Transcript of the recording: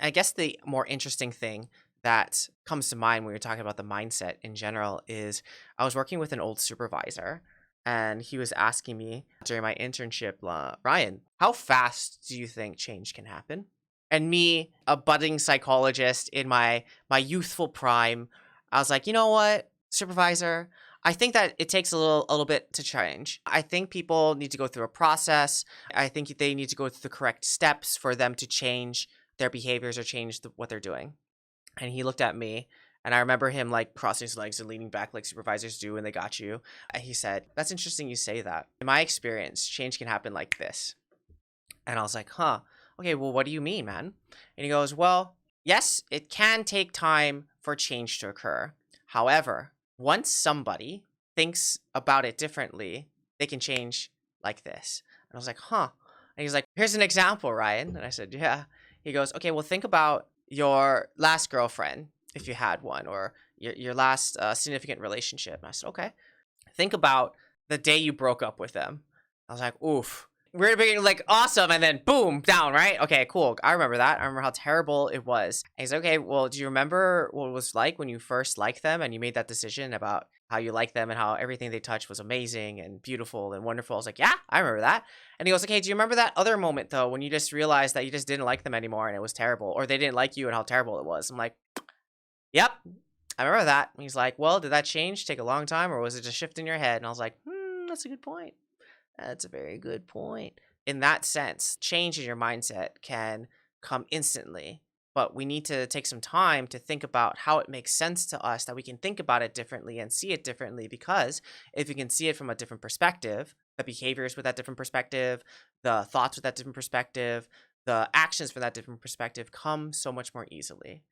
I guess the more interesting thing that comes to mind when you're talking about the mindset in general is I was working with an old supervisor and he was asking me during my internship, Ryan, how fast do you think change can happen? And me, a budding psychologist in my youthful prime, I was like, you know what, supervisor, I think that it takes a little bit to change. I think people need to go through a process. I think they need to go through the correct steps for them to change their behaviors or change what they're doing. And he looked at me, and I remember him like crossing his legs and leaning back like supervisors do when they got you. And he said, "That's interesting you say that. In my experience, change can happen like this." And I was like, huh, okay, well, what do you mean, man? And he goes, well, yes, it can take time for change to occur. However, once somebody thinks about it differently, they can change like this. And I was like, huh. And he's like, here's an example, Ryan. And I said, yeah. He goes, okay, well, think about your last girlfriend, if you had one, or your last significant relationship. And I said, okay. Think about the day you broke up with them. I was like, oof. We're being like awesome, and then boom, down, right? Okay, cool. I remember that. I remember how terrible it was. And he's like, okay, well, do you remember what it was like when you first liked them and you made that decision about how you like them and how everything they touched was amazing and beautiful and wonderful? I was like, yeah, I remember that. And he goes, okay, do you remember that other moment though when you just realized that you just didn't like them anymore and it was terrible, or they didn't like you and how terrible it was? I'm like, yep, I remember that. And he's like, well, did that change take a long time, or was it just shift in your head? And I was like, that's a good point. That's a very good point. In that sense, change in your mindset can come instantly, but we need to take some time to think about how it makes sense to us that we can think about it differently and see it differently. Because if you can see it from a different perspective, the behaviors with that different perspective, the thoughts with that different perspective, the actions for that different perspective come so much more easily.